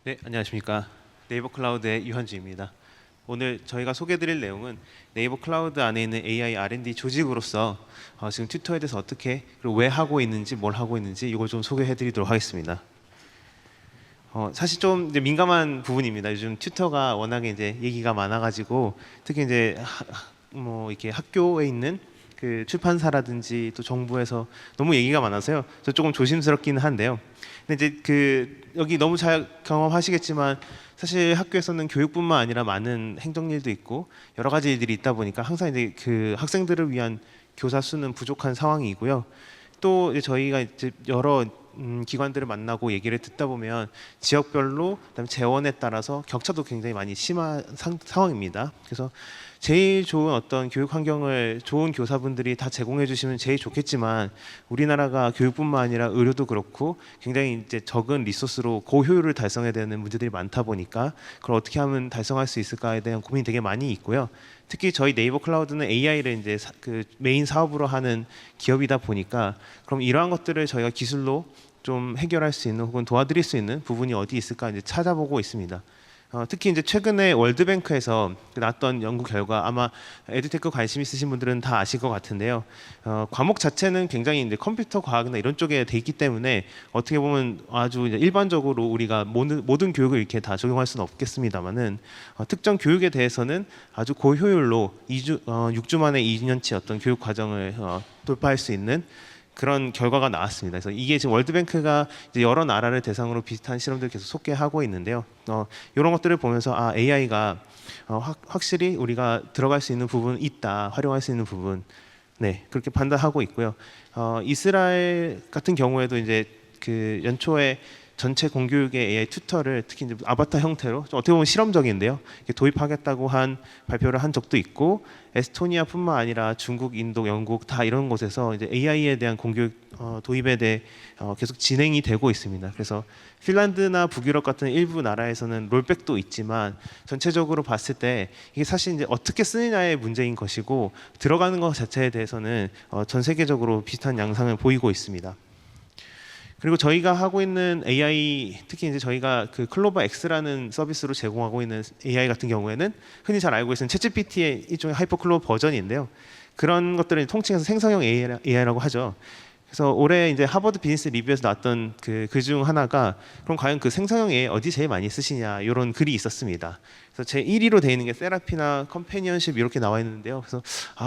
네, 안녕하십니까. 네이버 클라우드의 유현주입니다. 오늘 저희가 소개해드릴 내용은 네이버 클라우드 안에 있는 AI R&D 조직으로서 지금 튜터에 대해서 어떻게 그리고 왜 하고 있는지 뭘 하고 있는지 이걸 좀 소개해드리도록 하겠습니다. 사실 좀 이제 민감한 부분입니다. 요즘 튜터가 워낙에 이제 얘기가 많아가지고 특히 이제 뭐 이렇게 학교에 있는 그 출판사라든지 또 정부에서 너무 얘기가 많아서요. 저 조금 조심스럽기는 한데요. 근데 이제 그 여기 너무 잘 경험하시겠지만 사실 학교에서는 교육뿐만 아니라 많은 행정일도 있고 여러 가지 일들이 있다 보니까 항상 이제 그 학생들을 위한 교사 수는 부족한 상황이고요. 또 이제 저희가 이제 여러 기관들을 만나고 얘기를 듣다 보면 지역별로 그다음에 재원에 따라서 격차도 굉장히 많이 심한 상황입니다. 그래서 제일 좋은 어떤 교육 환경을 좋은 교사분들이 다 제공해 주시면 제일 좋겠지만 우리나라가 교육뿐만 아니라 의료도 그렇고 굉장히 이제 적은 리소스로 고효율을 달성해야 되는 문제들이 많다 보니까 그걸 어떻게 하면 달성할 수 있을까에 대한 고민이 되게 많이 있고요. 특히 저희 네이버 클라우드는 AI를 이제 그 메인 사업으로 하는 기업이다 보니까 그럼 이러한 것들을 저희가 기술로 좀 해결할 수 있는 혹은 도와드릴 수 있는 부분이 어디 있을까 이제 찾아보고 있습니다. 특히 이제 최근에 월드뱅크에서 나왔던 연구 결과 아마 에듀테크 관심 있으신 분들은 다 아실 것 같은데요. 과목 자체는 굉장히 이제 컴퓨터 과학이나 이런 쪽에 돼 있기 때문에 어떻게 보면 아주 이제 일반적으로 우리가 모든 교육을 이렇게 다 적용할 수는 없겠습니다만은 특정 교육에 대해서는 아주 고효율로 6주 만에 2년치 어떤 교육 과정을 돌파할 수 있는 그런 결과가 나왔습니다. 그래서 이게 지금 월드뱅크가 이제 여러 나라를 대상으로 비슷한 실험들 계속 소개하고 있는데요. 이런 것들을 보면서 AI가 확실히 우리가 들어갈 수 있는 부분 있다, 활용할 수 있는 부분, 네 그렇게 판단하고 있고요. 이스라엘 같은 경우에도 이제 그 연초에 전체 공교육의 AI 튜터를 특히 이제 아바타 형태로 좀 어떻게 보면 실험적인데요. 도입하겠다고 한 발표를 한 적도 있고 에스토니아뿐만 아니라 중국, 인도, 영국 다 이런 곳에서 이제 AI에 대한 공교육 도입에 대해 계속 진행이 되고 있습니다. 그래서 핀란드나 북유럽 같은 일부 나라에서는 롤백도 있지만 전체적으로 봤을 때 이게 사실 이제 어떻게 쓰느냐의 문제인 것이고 들어가는 것 자체에 대해서는 전 세계적으로 비슷한 양상을 보이고 있습니다. 그리고 저희가 하고 있는 AI 특히 이제 저희가 그 클로버 X라는 서비스로 제공하고 있는 AI 같은 경우에는 흔히 잘 알고 계시는 챗GPT의 일종의 하이퍼 클로버 버전인데요. 그런 것들을 통칭해서 생성형 AI라고 하죠. 그래서 올해 이제 하버드 비즈니스 리뷰에서 나왔던 그 중 하나가 그럼 과연 그 생성형 AI 어디 제일 많이 쓰시냐 이런 글이 있었습니다. 그래서 제 1위로 되어 있는 게 세라피나 컴패니언십 이렇게 나와 있는데요. 그래서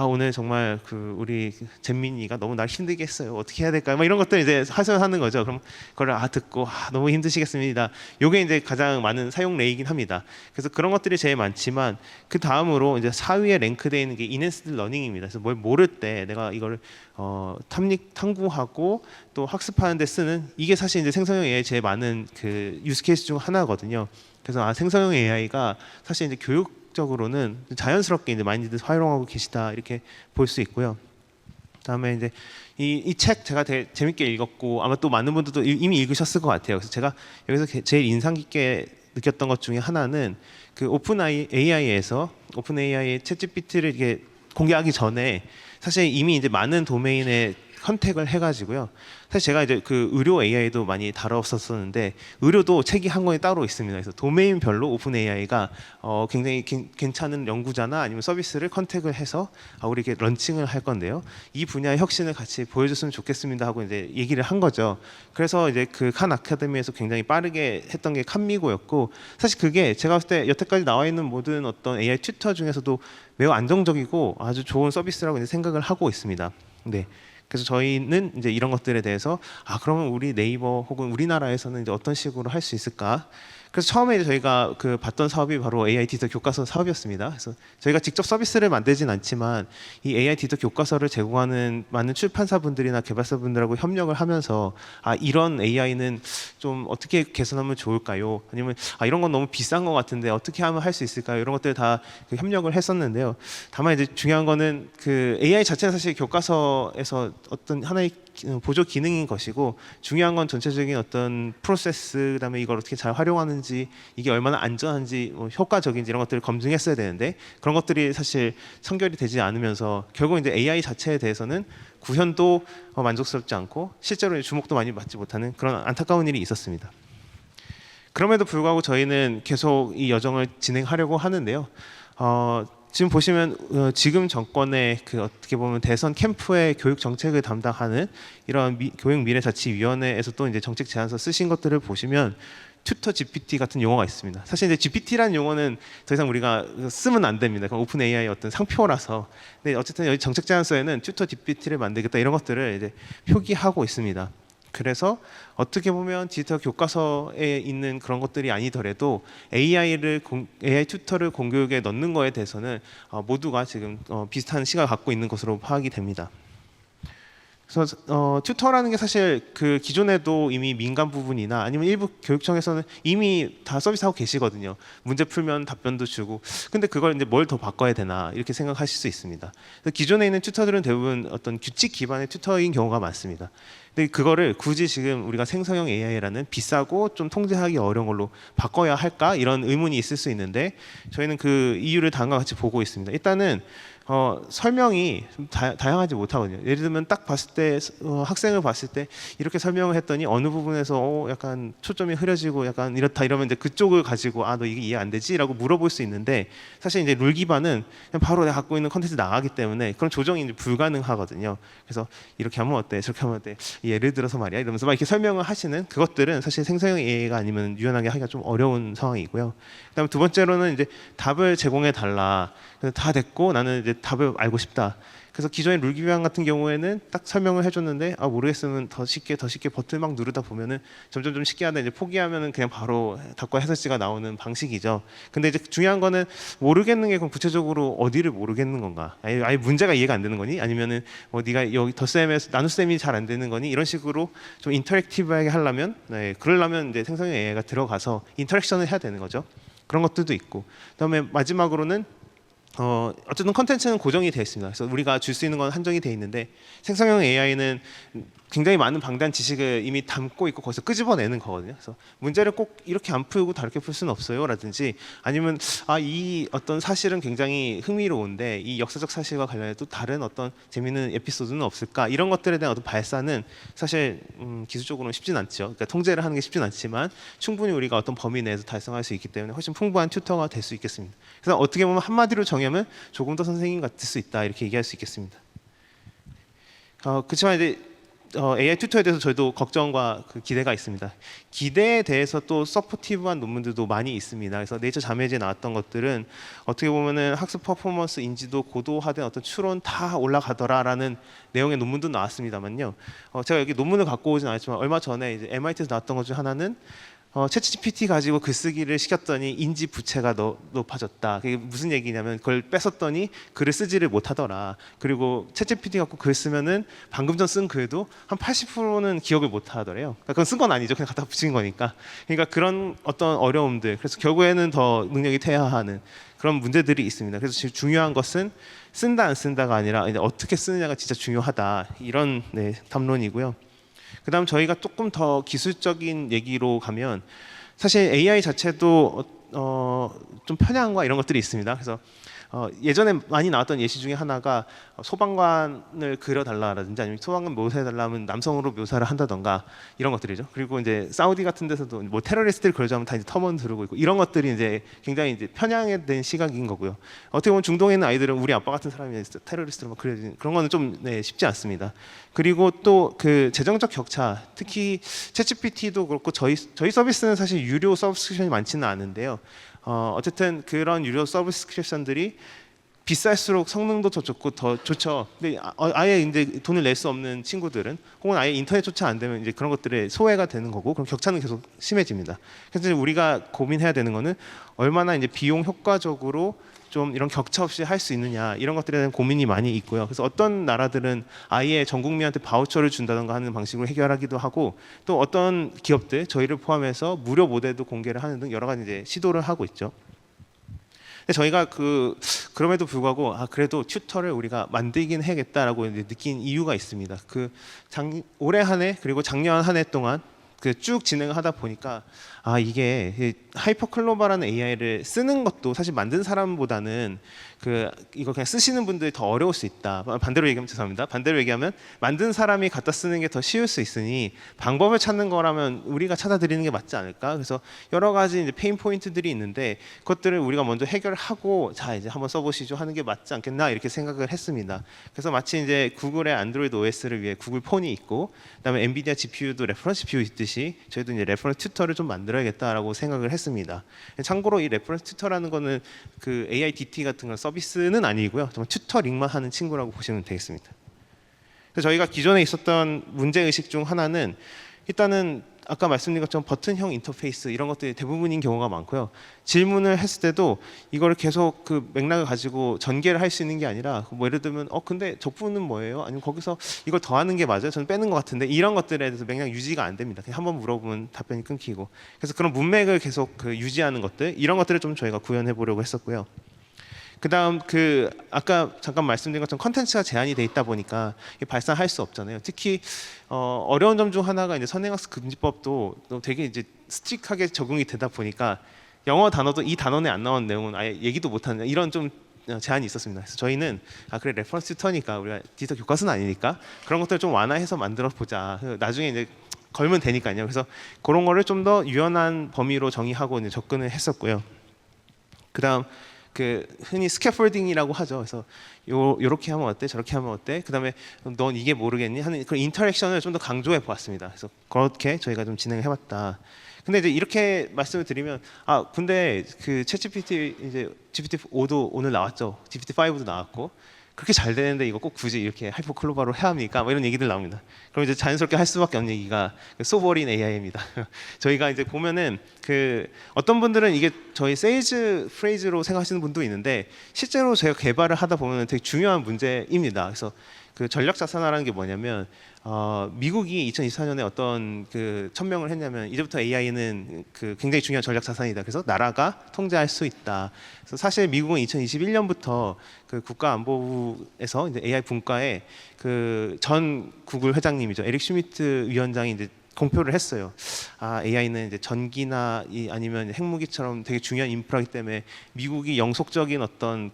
오늘 정말 그 우리 잼민이가 너무 날 힘들게 했어요. 어떻게 해야 될까요? 막 이런 것들 이제 하소연하는 거죠. 그럼 그걸 듣고 너무 힘드시겠습니다. 요게 이제 가장 많은 사용 레이긴 합니다. 그래서 그런 것들이 제일 많지만 그 다음으로 이제 4위에 랭크되어 있는 게 인핸스드 러닝입니다. 그래서 뭘 모를 때 내가 이걸 탐구하고 또 학습하는 데 쓰는 이게 사실 이제 생성형 AI 제일 많은 그 유스 케이스 중 하나거든요. 그래서 생성형 AI가 사실 이제 교육적으로는 자연스럽게 이제 많이들 활용하고 계시다 이렇게 볼 수 있고요. 그다음에 이제 이 책 제가 되게 재밌게 읽었고 아마 또 많은 분들도 이미 읽으셨을 것 같아요. 그래서 제가 여기서 제일 인상 깊게 느꼈던 것 중에 하나는 그 오픈 AI에서 오픈 AI의 챗GPT를 이렇게 공개하기 전에 사실 이미 이제 많은 도메인에 컨택을 해가지고요. 사실 제가 이제 그 의료 AI도 많이 다뤘었는데 의료도 책이 한 권이 따로 있습니다. 그래서 도메인별로 오픈 AI가 굉장히 괜찮은 연구자나 아니면 서비스를 컨택을 해서 우리 이렇게 런칭을 할 건데요. 이 분야의 혁신을 같이 보여줬으면 좋겠습니다 하고 이제 얘기를 한 거죠. 그래서 이제 그 칸 아카데미에서 굉장히 빠르게 했던 게 칸미고였고 사실 그게 제가 봤을 때 여태까지 나와 있는 모든 어떤 AI 튜터 중에서도 매우 안정적이고 아주 좋은 서비스라고 이제 생각을 하고 있습니다. 네. 그래서 저희는 이제 이런 것들에 대해서 그러면 우리 네이버 혹은 우리나라에서는 이제 어떤 식으로 할 수 있을까? 그래서 처음에 이제 저희가 그 봤던 사업이 바로 AI 디지털 교과서 사업이었습니다. 그래서 저희가 직접 서비스를 만들진 않지만 이 AI 디지털 교과서를 제공하는 많은 출판사분들이나 개발사분들하고 협력을 하면서 이런 AI는 좀 어떻게 개선하면 좋을까요? 아니면 이런 건 너무 비싼 것 같은데 어떻게 하면 할 수 있을까요? 이런 것들 다 그 협력을 했었는데요. 다만 이제 중요한 거는 그 AI 자체는 사실 교과서에서 어떤 하나의 보조 기능인 것이고 중요한 건 전체적인 어떤 프로세스 그다음에 이걸 어떻게 잘 활용하는지 이게 얼마나 안전한지 효과적인지 이런 것들을 검증했어야 되는데 그런 것들이 사실 선결이 되지 않으면서 결국 이제 AI 자체에 대해서는 구현도 만족스럽지 않고 실제로 주목도 많이 받지 못하는 그런 안타까운 일이 있었습니다. 그럼에도 불구하고 저희는 계속 이 여정을 진행하려고 하는데요. 지금 보시면 지금 정권의 그 어떻게 보면 대선 캠프의 교육 정책을 담당하는 이런 교육미래자치위원회에서 또 이제 정책 제안서 쓰신 것들을 보시면 튜터 GPT 같은 용어가 있습니다. 사실 이제 GPT라는 용어는 더 이상 우리가 쓰면 안 됩니다. 그건 오픈 AI의 어떤 상표라서. 근데 어쨌든 여기 정책 제안서에는 튜터 GPT를 만들겠다 이런 것들을 이제 표기하고 있습니다. 그래서 어떻게 보면 디지털 교과서에 있는 그런 것들이 아니더라도 AI 튜터를 공교육에 넣는 거에 대해서는 모두가 지금 비슷한 시각을 갖고 있는 것으로 파악이 됩니다. 그래서 튜터라는 게 사실 그 기존에도 이미 민간 부분이나 아니면 일부 교육청에서는 이미 다 서비스하고 계시거든요. 문제 풀면 답변도 주고. 근데 그걸 이제 뭘 더 바꿔야 되나 이렇게 생각하실 수 있습니다. 기존에 있는 튜터들은 대부분 어떤 규칙 기반의 튜터인 경우가 많습니다. 근데 그거를 굳이 지금 우리가 생성형 AI라는 비싸고 좀 통제하기 어려운 걸로 바꿔야 할까 이런 의문이 있을 수 있는데 저희는 그 이유를 다음과 같이 보고 있습니다. 일단은 설명이 좀 다양하지 못하거든요. 예를 들면 딱 봤을 때 학생을 봤을 때 이렇게 설명을 했더니 어느 부분에서 약간 초점이 흐려지고 약간 이렇다 이러면 이제 그쪽을 가지고 너 이게 이해 안 되지라고 물어볼 수 있는데 사실 이제 룰 기반은 그냥 바로 내가 갖고 있는 컨텐츠 나가기 때문에 그런 조정이 이제 불가능하거든요. 그래서 이렇게 하면 어때? 저렇게 하면 어때? 예를 들어서 말이야 이러면서 막 이렇게 설명을 하시는 그것들은 사실 생성형 AI가 아니면 유연하게 하기가 좀 어려운 상황이고요. 그다음에 두 번째로는 이제 답을 제공해 달라. 다 됐고 나는 이제 답을 알고 싶다. 그래서 기존의 룰 기반 같은 경우에는 딱 설명을 해줬는데 모르겠으면 더 쉽게 버튼 막 누르다 보면은 점점 좀 쉽게 하다 이제 포기하면은 그냥 바로 답과 해설지가 나오는 방식이죠. 근데 이제 중요한 거는 모르겠는 게 그럼 구체적으로 어디를 모르겠는 건가? 아예 문제가 이해가 안 되는 거니? 아니면은 네가 여기 덧셈에서 나눗셈이 잘 안 되는 거니? 이런 식으로 좀 인터랙티브하게 하려면 그러려면 이제 생성형 AI가 들어가서 인터랙션을 해야 되는 거죠. 그런 것들도 있고 그다음에 마지막으로는 어쨌든 컨텐츠는 고정이 되어 있습니다. 그래서 우리가 줄 수 있는 건 한정이 되어 있는데 생성형 AI는 굉장히 많은 방대한 지식을 이미 담고 있고 거기서 끄집어내는 거거든요. 그래서 문제를 꼭 이렇게 안 풀고 다르게 풀 수는 없어요라든지 아니면 이 어떤 사실은 굉장히 흥미로운데 이 역사적 사실과 관련해 또 다른 어떤 재미있는 에피소드는 없을까 이런 것들에 대한 어떤 발사는 사실 기술적으로는 쉽진 않죠. 그러니까 통제를 하는 게 쉽진 않지만 충분히 우리가 어떤 범위 내에서 달성할 수 있기 때문에 훨씬 풍부한 튜터가 될 수 있겠습니다. 그래서 어떻게 보면 한마디로 정의하면 조금 더 선생님 같을 수 있다 이렇게 얘기할 수 있겠습니다. 그렇지만 이제 AI 튜터에 대해서 저희도 걱정과 그 기대가 있습니다. 기대에 대해서 또 서포티브한 논문들도 많이 있습니다. 그래서 네이처 자매지에 나왔던 것들은 어떻게 보면은 학습 퍼포먼스 인지도 고도화된 어떤 추론 다 올라가더라라는 내용의 논문도 나왔습니다만요. 제가 여기 논문을 갖고 오진 않았지만 얼마 전에 이제 MIT에서 나왔던 것 중 하나는 챗GPT 가지고 글쓰기를 시켰더니 인지 부채가 높아졌다. 그게 무슨 얘기냐면 그걸 뺏었더니 글을 쓰지를 못하더라. 그리고 챗GPT 갖고 글 쓰면은 방금 전 쓴 글도 한 80%는 기억을 못하더래요. 그러니까 그건 쓴 건 아니죠. 그냥 갖다 붙인 거니까. 그러니까 그런 어떤 어려움들. 그래서 결국에는 더 능력이 퇴화하는 그런 문제들이 있습니다. 그래서 지금 중요한 것은 쓴다 안 쓴다가 아니라 이제 어떻게 쓰느냐가 진짜 중요하다. 이런 담론이고요. 그다음 저희가 조금 더 기술적인 얘기로 가면 사실 AI 자체도 좀 편향과 이런 것들이 있습니다. 그래서 예전에 많이 나왔던 예시 중에 하나가 소방관을 그려달라라든지 아니면 소방관 묘사해달라면 남성으로 묘사를 한다던가 이런 것들이죠. 그리고 이제 사우디 같은 데서도 뭐 테러리스트를 그려자면 다 이제 터먼 두르고 있고 이런 것들이 이제 굉장히 이제 편향에 된 시각인 거고요. 어떻게 보면 중동에 있는 아이들은 우리 아빠 같은 사람이 테러리스트로 막 그려지는 그런 거는 좀 쉽지 않습니다. 그리고 또 그 재정적 격차, 특히 챗GPT도 그렇고 저희 서비스는 사실 유료 서브스크립션이 많지는 않은데요. 어쨌든 그런 유료 서브스크립션들이 비쌀수록 성능도 더 좋고 더 좋죠. 근데 아예 이제 돈을 낼 수 없는 친구들은 혹은 아예 인터넷조차 안 되면 이제 그런 것들에 소외가 되는 거고 그럼 격차는 계속 심해집니다. 그래서 우리가 고민해야 되는 거는 얼마나 이제 비용 효과적으로 좀 이런 격차 없이 할 수 있느냐 이런 것들에 대한 고민이 많이 있고요. 그래서 어떤 나라들은 아예 전 국민한테 바우처를 준다던가 하는 방식으로 해결하기도 하고 또 어떤 기업들 저희를 포함해서 무료 모델도 공개를 하는 등 여러 가지 이제 시도를 하고 있죠. 근데 저희가 그럼에도 불구하고 그래도 튜터를 우리가 만들긴 해야겠다라고 이제 느낀 이유가 있습니다. 올해 한 해 그리고 작년 한 해 동안 쭉 진행을 하다 보니까 이게 하이퍼클로바라는 AI를 쓰는 것도 사실 만든 사람보다는 이거 그냥 쓰시는 분들이 더 어려울 수 있다. 반대로 얘기하면 죄송합니다. 반대로 얘기하면 만든 사람이 갖다 쓰는 게 더 쉬울 수 있으니 방법을 찾는 거라면 우리가 찾아드리는 게 맞지 않을까? 그래서 여러 가지 이제 페인 포인트들이 있는데 그것들을 우리가 먼저 해결하고 자 이제 한번 써보시죠 하는 게 맞지 않겠나 이렇게 생각을 했습니다. 그래서 마치 이제 구글의 안드로이드 OS를 위해 구글 폰이 있고 그다음에 엔비디아 GPU도 레퍼런스 CPU 있듯이 저희도 이제 레퍼런스 튜터를 좀 만들어야겠다라고 생각을 했습니다. 참고로 이 레퍼런스 튜터라는 거는 그 AIDT 같은 건 서비스는 아니고요. 정말 튜터링만 하는 친구라고 보시면 되겠습니다. 그래서 저희가 기존에 있었던 문제 의식 중 하나는 일단은 아까 말씀드린 것처럼 버튼형 인터페이스 이런 것들이 대부분인 경우가 많고요. 질문을 했을 때도 이걸 계속 그 맥락을 가지고 전개를 할 수 있는 게 아니라 뭐 예를 들면 근데 저 부분은 뭐예요? 아니면 거기서 이걸 더하는 게 맞아요? 저는 빼는 것 같은데 이런 것들에 대해서 맥락 유지가 안 됩니다. 그냥 한번 물어보면 답변이 끊기고 그래서 그런 문맥을 계속 그 유지하는 것들 이런 것들을 좀 저희가 구현해 보려고 했었고요. 그다음 아까 잠깐 말씀드린 것처럼 컨텐츠가 제한이 돼 있다 보니까 발산할 수 없잖아요. 특히 어려운 점 중 하나가 이제 선행학습 금지법도 되게 이제 스트릭하게 적용이 되다 보니까 영어 단어도 이 단원에 안 나온 내용은 아예 얘기도 못하는 이런 좀 제한이 있었습니다. 그래서 저희는 그래 레퍼런스 튜터니까 우리가 디지털 교과서는 아니니까 그런 것들 좀 완화해서 만들어 보자. 나중에 이제 걸면 되니까요. 그래서 그런 거를 좀 더 유연한 범위로 정의하고 이제 접근을 했었고요. 그다음 흔히 스캐폴딩이라고 하죠. 그래서 요렇게 하면 어때? 저렇게 하면 어때? 그다음에 넌 이게 모르겠니? 하는 그런 인터랙션을 좀 더 강조해 보았습니다. 그래서 그렇게 저희가 좀 진행을 해봤다. 근데 이제 이렇게 말씀을 드리면 근데 그 챗GPT 이제 GPT-5도 오늘 나왔죠. GPT-5도 나왔고 그렇게 잘 되는데 이거 꼭 굳이 이렇게 하이퍼클로바로 해야 합니까? 뭐 이런 얘기들 나옵니다. 그럼 이제 자연스럽게 할 수밖에 없는 얘기가 소버린 AI입니다. 저희가 이제 보면은 어떤 분들은 이게 저희 세일즈 프레이즈로 생각하시는 분도 있는데 실제로 저희가 개발을 하다 보면 되게 중요한 문제입니다. 그래서 전략 자산화라는 게 뭐냐면 미국이 2024년에 어떤 천명을 했냐면 이제부터 AI는 굉장히 중요한 전략 자산이다. 그래서 나라가 통제할 수 있다. 그래서 사실 미국은 2021년부터 국가안보부에서 이제 AI 분과에 전 구글 회장님이죠 에릭 슈미트 위원장이 이제 공표를 했어요. AI는 이제 전기나 아니면 핵무기처럼 되게 중요한 인프라이기 때문에 미국이 영속적인 어떤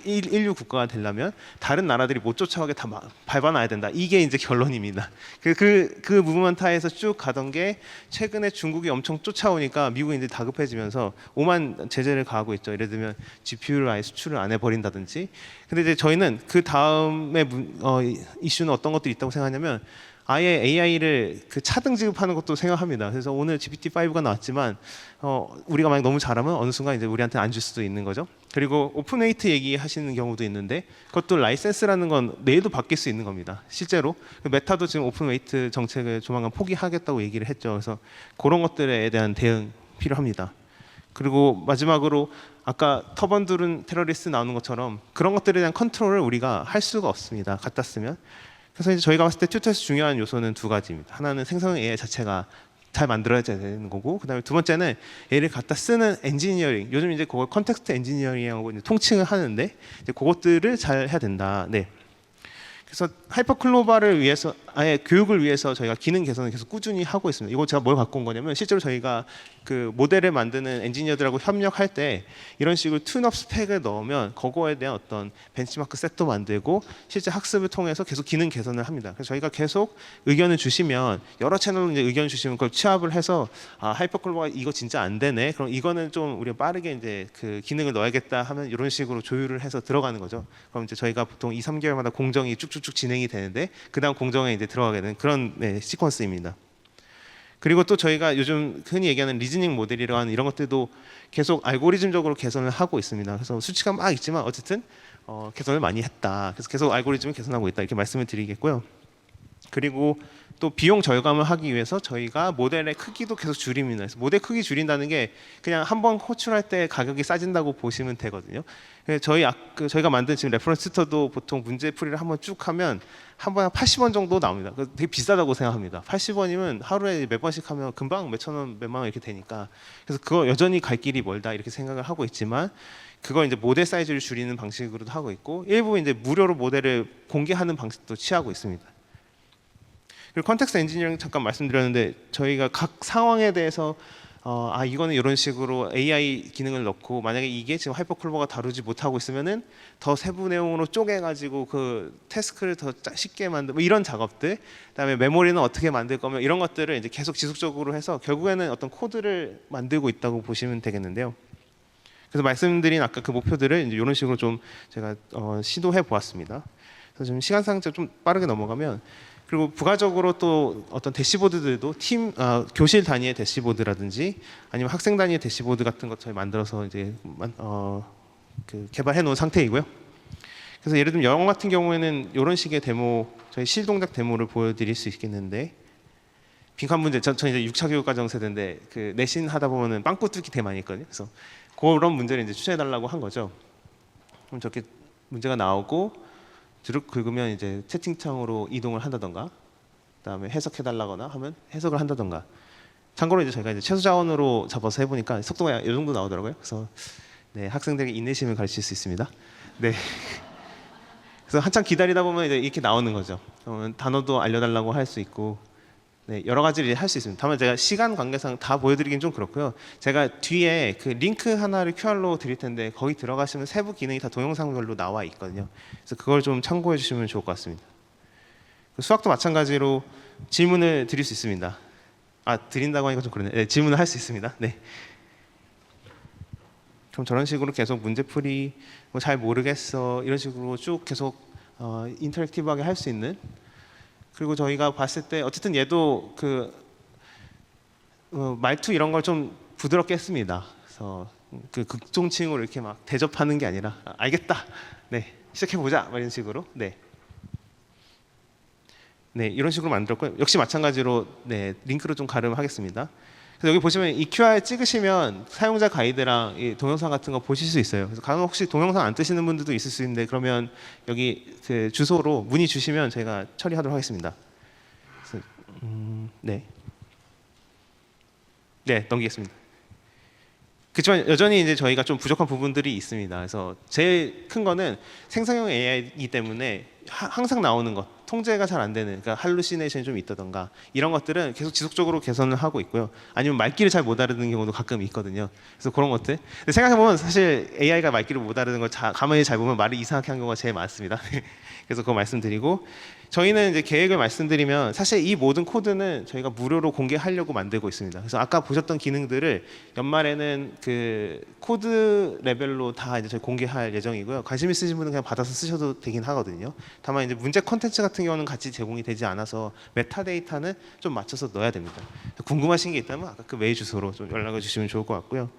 인류 국가가 되려면 다른 나라들이 못 쫓아가게 다 밟아놔야 된다. 이게 이제 결론입니다. 그 무브먼트에서 쭉 가던 게 최근에 중국이 엄청 쫓아오니까 미국이 이제 다급해지면서 오만 제재를 가하고 있죠. 예를 들면 GPU를 아예 수출을 안 해버린다든지. 근데 이제 저희는 그 다음에 이슈는 어떤 것들이 있다고 생각하냐면 아예 AI를 차등 지급하는 것도 생각합니다. 그래서 오늘 GPT-5가 나왔지만 우리가 만약 너무 잘하면 어느 순간 이제 우리한테 안 줄 수도 있는 거죠. 그리고 오픈웨이트 얘기하시는 경우도 있는데 그것도 라이센스라는 건 내일도 바뀔 수 있는 겁니다. 실제로 메타도 지금 오픈웨이트 정책을 조만간 포기하겠다고 얘기를 했죠. 그래서 그런 것들에 대한 대응 필요합니다. 그리고 마지막으로 아까 터번두른 테러리스트 나오는 것처럼 그런 것들에 대한 컨트롤을 우리가 할 수가 없습니다. 갖다 쓰면. 그래서 이제 저희가 봤을 때 튜터에서 중요한 요소는 두 가지입니다. 하나는 생성형 AI 자체가 잘 만들어져야 되는 거고, 그다음에 두 번째는 얘를 갖다 쓰는 엔지니어링. 요즘 이제 그걸 컨텍스트 엔지니어링하고 이제 통칭을 하는데 이제 그것들을 잘 해야 된다. 네. 그래서 하이퍼클로바를 위해서 아예 교육을 위해서 저희가 기능 개선을 계속 꾸준히 하고 있습니다. 이거 제가 뭘 갖고 온 거냐면 실제로 저희가 모델을 만드는 엔지니어들하고 협력할 때 이런 식으로 튠업 스펙을 넣으면 그거에 대한 어떤 벤치마크 셋도 만들고 실제 학습을 통해서 계속 기능 개선을 합니다. 그래서 저희가 계속 의견을 주시면 여러 채널로 이제 의견을 주시면 그걸 취합을 해서 하이퍼클로바가 이거 진짜 안 되네. 그럼 이거는 좀 우리가 빠르게 이제 기능을 넣어야겠다 하면 이런 식으로 조율을 해서 들어가는 거죠. 그럼 이제 저희가 보통 2, 3개월마다 공정이 쭉쭉쭉 진행이 되는데 그다음 공정에 이제 들어가게 되는 그런 시퀀스입니다. 그리고 또 저희가 요즘 흔히 얘기하는 리즈닝 모델이라는 이런 것들도 계속 알고리즘적으로 개선을 하고 있습니다. 그래서 수치가 막 있지만 어쨌든 개선을 많이 했다. 그래서 계속 알고리즘을 개선하고 있다 이렇게 말씀을 드리겠고요. 그리고 또 비용 절감을 하기 위해서 저희가 모델의 크기도 계속 줄입니다. 그래서 모델 크기 줄인다는 게 그냥 한번 호출할 때 가격이 싸진다고 보시면 되거든요. 저희가 만든 지금 레퍼런스 튜터도 보통 문제 풀이를 한번 쭉 하면 한 번에 80원 정도 나옵니다. 되게 비싸다고 생각합니다. 80원이면 하루에 몇 번씩 하면 금방 몇천 원, 몇만 원 이렇게 되니까 그래서 그거 여전히 갈 길이 멀다 이렇게 생각을 하고 있지만 그걸 이제 모델 사이즈를 줄이는 방식으로도 하고 있고 일부 이제 무료로 모델을 공개하는 방식도 취하고 있습니다. 그리고 컨텍스트 엔지니어링 잠깐 말씀드렸는데 저희가 각 상황에 대해서 이거는 이런 식으로 AI 기능을 넣고 만약에 이게 지금 하이퍼클로버가 다루지 못하고 있으면은 더 세부 내용으로 쪼개가지고 그 태스크를 더 쉽게 만들 뭐 이런 작업들, 그다음에 메모리는 어떻게 만들 거면 이런 것들을 이제 계속 지속적으로 해서 결국에는 어떤 코드를 만들고 있다고 보시면 되겠는데요. 그래서 말씀드린 아까 그 목표들을 이제 이런 식으로 좀 제가 시도해 보았습니다. 그래서 지금 시간상 좀 빠르게 넘어가면, 그리고 부가적으로 또 어떤 대시보드들도 교실 단위의 대시보드라든지 아니면 학생 단위의 대시보드 같은 것 저희 만들어서 이제 개발해 놓은 상태이고요. 그래서 예를 들면 영어 같은 경우에는 이런 식의 데모, 저희 실동작 데모를 보여드릴 수 있겠는데, 빈칸 문제, 전 이제 6차 교육과정 세대인데 그 내신 하다 보면은 빵꾸 뚫기 되게 많이 있거든요. 그래서 그런 문제를 이제 추천해 달라고 한 거죠. 그럼 저렇게 문제가 나오고 드륵 긁으면 이제 채팅창으로 이동을 한다던가, 그다음에 해석해 달라거나 하면 해석을 한다던가. 참고로 이제 저희가 이제 최소 자원으로 잡아서 해보니까 속도가 이 정도 나오더라고요. 그래서 네, 학생들에게 인내심을 가르칠 수 있습니다. 네. 그래서 한참 기다리다 보면 이제 이렇게 나오는 거죠. 그러면 단어도 알려달라고 할 수 있고, 네, 여러 가지를 할 수 있습니다. 다만 제가 시간 관계상 다 보여드리긴 좀 그렇고요. 제가 뒤에 그 링크 하나를 QR로 드릴 텐데 거기 들어가시면 세부 기능이 다 동영상별로 나와 있거든요. 그래서 그걸 좀 참고해 주시면 좋을 것 같습니다. 수학도 마찬가지로 질문을 드릴 수 있습니다. 드린다고 하니까 좀 그러네. 네, 질문을 할 수 있습니다. 네. 그럼 저런 식으로 계속 문제풀이, 뭐 잘 모르겠어 이런 식으로 쭉 계속 인터랙티브하게 할 수 있는. 그리고 저희가 봤을 때 어쨌든 얘도 그 말투 이런 걸 좀 부드럽게 했습니다. 그래서 그 극중칭으로 이렇게 막 대접하는 게 아니라 알겠다, 네 시작해 보자 이런 식으로, 네 이런 식으로 만들었고요. 역시 마찬가지로 네 링크로 좀 가름하겠습니다. 그래서 여기 보시면 이 QR 찍으시면 사용자 가이드랑 이 동영상 같은 거 보실 수 있어요. 그래서 간혹 혹시 동영상 안 뜨시는 분들도 있을 수 있는데 그러면 여기 그 주소로 문의 주시면 제가 처리하도록 하겠습니다. 그래서, 네 넘기겠습니다. 그렇지만 여전히 이제 저희가 좀 부족한 부분들이 있습니다. 그래서 제일 큰 거는 생성형 AI이기 때문에 항상 나오는 것, 통제가 잘 안 되는, 그러니까 할루시네이션이 좀 있다던가 이런 것들은 계속 지속적으로 개선을 하고 있고요. 아니면 말귀를 잘 못 알아듣는 경우도 가끔 있거든요. 그래서 그런 것들. 근데 생각해보면 사실 AI가 말귀를 못 알아듣는 걸 가만히 잘 보면 말을 이상하게 한 경우가 제일 많습니다. 그래서 그거 말씀드리고, 저희는 이제 계획을 말씀드리면 사실 이 모든 코드는 저희가 무료로 공개하려고 만들고 있습니다. 그래서 아까 보셨던 기능들을 연말에는 그 코드 레벨로 다 이제 저희 공개할 예정이고요. 관심 있으신 분은 그냥 받아서 쓰셔도 되긴 하거든요. 다만 이제 문제 컨텐츠 같은 경우는 같이 제공이 되지 않아서 메타데이터는 좀 맞춰서 넣어야 됩니다. 궁금하신 게 있다면 아까 그 메일 주소로 좀 연락을 주시면 좋을 것 같고요.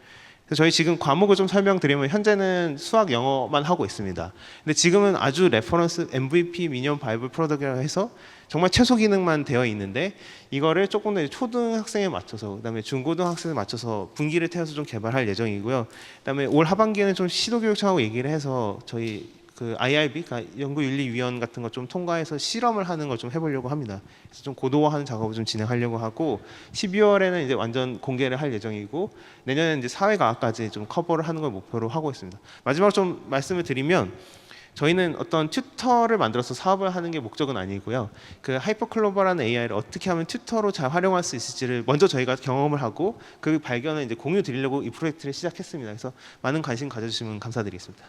그래서 저희 지금 과목을 좀 설명드리면 현재는 수학, 영어만 하고 있습니다. 근데 지금은 아주 레퍼런스 MVP 미니멈 바이블 프로덕트라고 해서 정말 최소 기능만 되어 있는데 이거를 조금 더 초등학생에 맞춰서, 그다음에 중고등학생에 맞춰서 분기를 태워서 좀 개발할 예정이고요. 그다음에 올 하반기에는 좀 시도교육청하고 얘기를 해서 저희 그 IRB, 그러니까 연구윤리위원 같은 거 좀 통과해서 실험을 하는 걸 좀 해보려고 합니다. 그래서 좀 고도화하는 작업을 좀 진행하려고 하고, 12월에는 이제 완전 공개를 할 예정이고, 내년에는 이제 사회과학까지 좀 커버를 하는 걸 목표로 하고 있습니다. 마지막으로 좀 말씀을 드리면, 저희는 어떤 튜터를 만들어서 사업을 하는 게 목적은 아니고요. 그 하이퍼클로버라는 AI를 어떻게 하면 튜터로 잘 활용할 수 있을지를 먼저 저희가 경험을 하고 그 발견을 이제 공유 드리려고 이 프로젝트를 시작했습니다. 그래서 많은 관심 가져주시면 감사드리겠습니다.